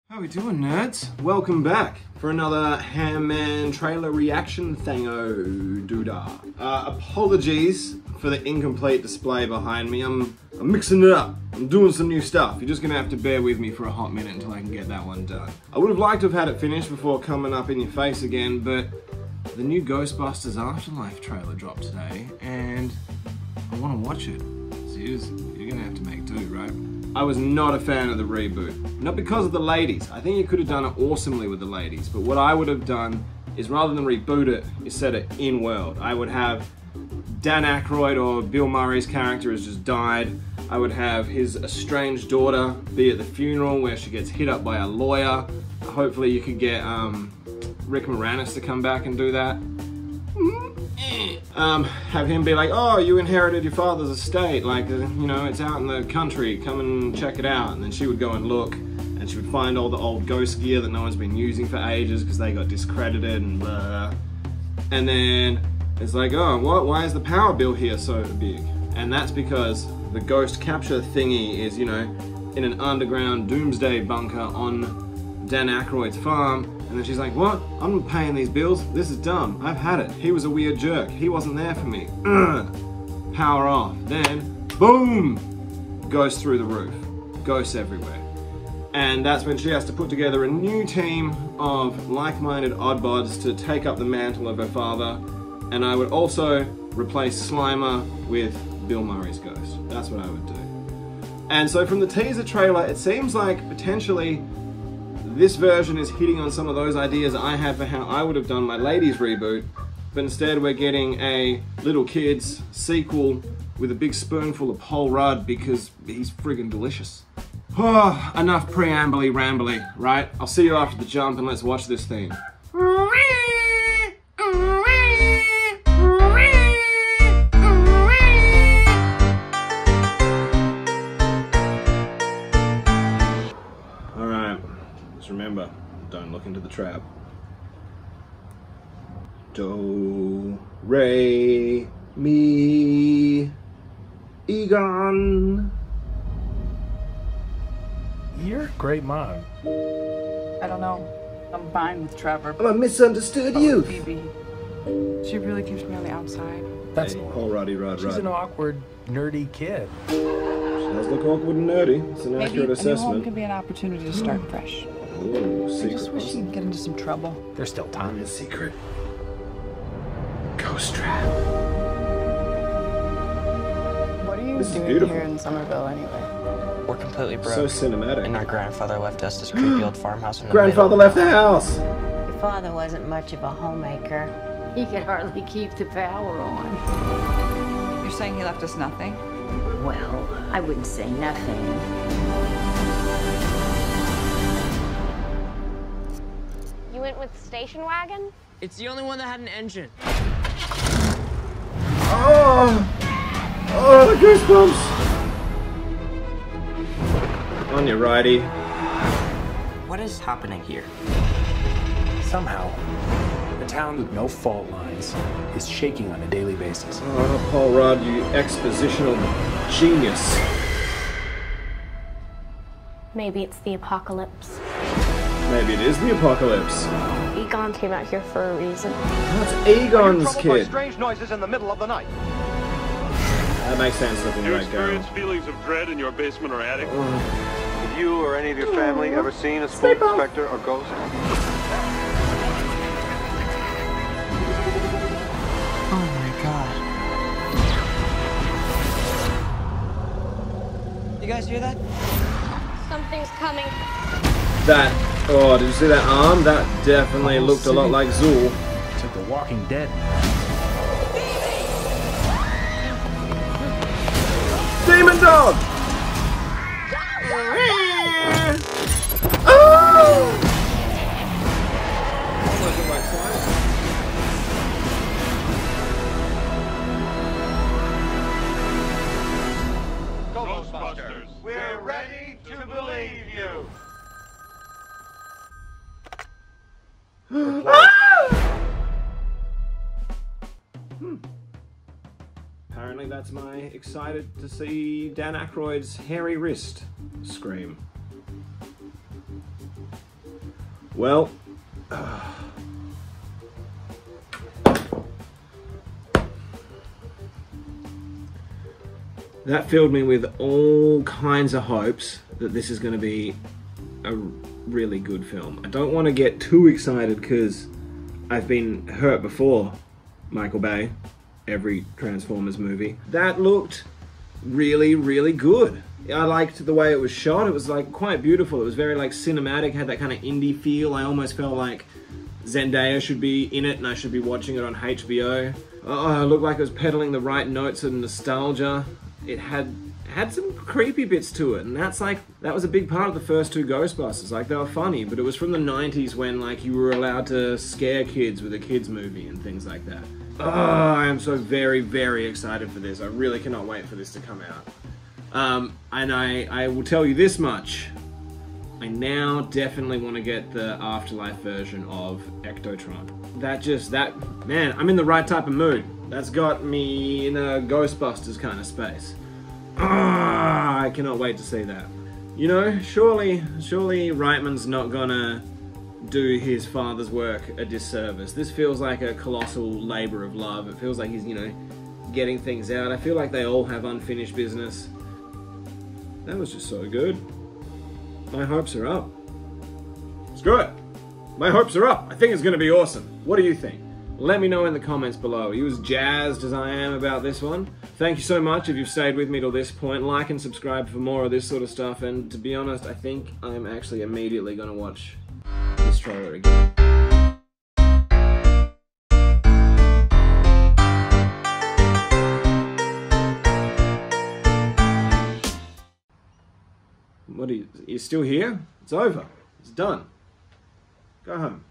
How we doing, nerds? Welcome back for another Ham-Man trailer reaction thango doodah. Apologies for the incomplete display behind me. I'm mixing it up. I'm doing some new stuff. You're just gonna have to bear with me for a hot minute until I can get that one done. I would have liked to have had it finished before coming up in your face again, but the new Ghostbusters Afterlife trailer dropped today, and I want to watch it. So you're gonna have to make do, right? I was not a fan of the reboot. Not because of the ladies. I think you could have done it awesomely with the ladies, but what I would have done is rather than reboot it, is set it in-world. I would have Dan Aykroyd or Bill Murray's character has just died. I would have his estranged daughter be at the funeral where she gets hit up by a lawyer. Hopefully you could get Rick Moranis to come back and do that. Have him be like, oh, you inherited your father's estate, like, you know, it's out in the country, come and check it out. And then she would go and look, and she would find all the old ghost gear that no one's been using for ages because they got discredited and blah. And then it's like, oh, what? Why is the power bill here so big? And that's because the ghost capture thingy is, you know, in an underground doomsday bunker on Dan Aykroyd's farm. And then she's like, what? I'm not paying these bills. This is dumb. I've had it. He was a weird jerk. He wasn't there for me. Power off. Then, boom! Goes through the roof. Ghosts everywhere. And that's when she has to put together a new team of like-minded oddbods to take up the mantle of her father. And I would also replace Slimer with Bill Murray's ghost. That's what I would do. And so from the teaser trailer, it seems like potentially this version is hitting on some of those ideas I had for how I would have done my ladies reboot, but instead we're getting a little kids sequel with a big spoonful of Paul Rudd because he's friggin' delicious. Oh, enough preambly rambly, right? I'll see you after the jump and let's watch this thing. Remember, don't look into the trap. Do, re, mi, Egon. You're a great mom. I don't know. I'm fine with Trevor. I'm a misunderstood youth. Phoebe. She really keeps me on the outside. That's hey, Paul Ruddy Rod. She's an awkward, nerdy kid. She does look awkward and nerdy. It's an accurate assessment. Maybe a new home could be an opportunity to start fresh. Ooh, I just wish she'd get into some trouble. There's still time. The secret ghost trap. What are you This is doing beautiful. here in Somerville anyway? We're completely broke. So cinematic. And our grandfather left us this creepy old farmhouse in the Grandfather middle. left the house. Your father wasn't much of a homemaker. He could hardly keep the power on. You're saying he left us nothing? Well, I wouldn't say nothing. You went with station wagon? It's the only one that had an engine. Oh! Oh, the goosebumps! On your righty. What is happening here? Somehow, the town with no fault lines is shaking on a daily basis. Oh, Paul Rudd, you expositional genius. Maybe it's the apocalypse. Maybe it is the apocalypse. Egon came out here for a reason. That's Egon's kid. Strange noises in the middle of the night. That makes sense looking Do you like girl. experience feelings of dread in your basement or attic? Have you or any of your family ever seen a spook, specter, or ghost? Oh my god. You guys hear that? Something's coming. That, oh, did you see that arm? That definitely looked a lot like Zool. It's like The Walking Dead. Demon dog! Oh! Ghostbusters. We're ready to believe you. Apparently that's my excited to see Dan Aykroyd's hairy wrist scream. Well, that filled me with all kinds of hopes that this is going to be a really good film. I don't want to get too excited because I've been hurt before. Michael Bay, every Transformers movie. That looked really, really good. I liked the way it was shot. It was like quite beautiful. It was very like cinematic, had that kind of indie feel. I almost felt like Zendaya should be in it and I should be watching it on HBO. Oh, it looked like it was peddling the right notes of nostalgia. It had some creepy bits to it, and that was a big part of the first two Ghostbusters. Like, they were funny, but it was from the 90s when like you were allowed to scare kids with a kids movie and things like that. Oh, I am so very, very excited for this. I really cannot wait for this to come out. And I will tell you this much. I now definitely want to get the Afterlife version of Ectotron. Man, I'm in the right type of mood. That's got me in a Ghostbusters kind of space. Ah, I cannot wait to see that. You know, surely Reitman's not gonna do his father's work a disservice. This feels like a colossal labor of love. It feels like he's, you know, getting things out. I feel like they all have unfinished business. That was just so good. My hopes are up. It's good. My hopes are up. I think it's gonna be awesome. What do you think? Let me know in the comments below. Are you as jazzed as I am about this one? Thank you so much if you've stayed with me till this point. Like and subscribe for more of this sort of stuff. And to be honest, I think I'm actually immediately going to watch this trailer again. What are you still here? It's over. It's done. Go home.